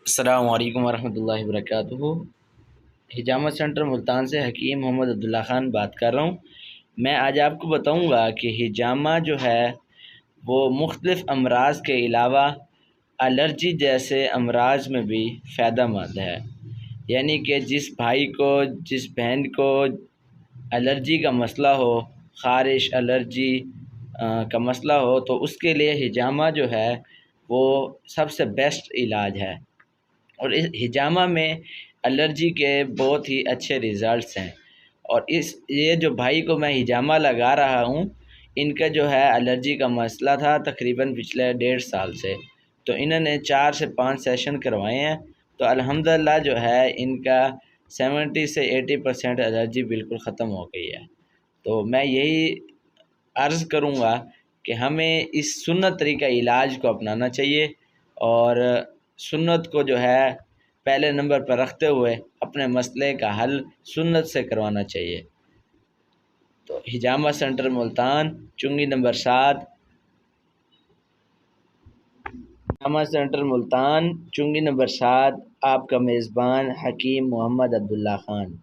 السلام علیکم ورحمۃ اللہ وبرکاتہ۔ حجامہ سینٹر ملتان سے حکیم محمد عبداللہ خان بات کر رہا ہوں۔ میں آج آپ کو بتاؤں گا کہ حجامہ جو ہے وہ مختلف امراض کے علاوہ الرجی جیسے امراض میں بھی فائدہ مند ہے، یعنی کہ جس بھائی کو جس بہن کو الرجی کا مسئلہ ہو، خارش الرجی کا مسئلہ ہو، تو اس کے لیے حجامہ جو ہے وہ سب سے بیسٹ علاج ہے۔ اور اس حجامہ میں الرجی کے بہت ہی اچھے ریزلٹس ہیں، اور یہ جو بھائی کو میں حجامہ لگا رہا ہوں، ان کا جو ہے الرجی کا مسئلہ تھا تقریباً پچھلے 1.5 سال سے، تو انہوں نے 4 سے 5 سیشن کروائے ہیں، تو الحمدللہ جو ہے ان کا 70 سے 80% الرجی بالکل ختم ہو گئی ہے۔ تو میں یہی عرض کروں گا کہ ہمیں اس سنت طریقہ علاج کو اپنانا چاہیے، اور سنت کو جو ہے پہلے نمبر پر رکھتے ہوئے اپنے مسئلے کا حل سنت سے کروانا چاہیے۔ تو حجامہ سینٹر ملتان، چنگی نمبر 7، حجامہ سینٹر ملتان، چنگی نمبر 7، آپ کا میزبان حکیم محمد عبداللہ خان۔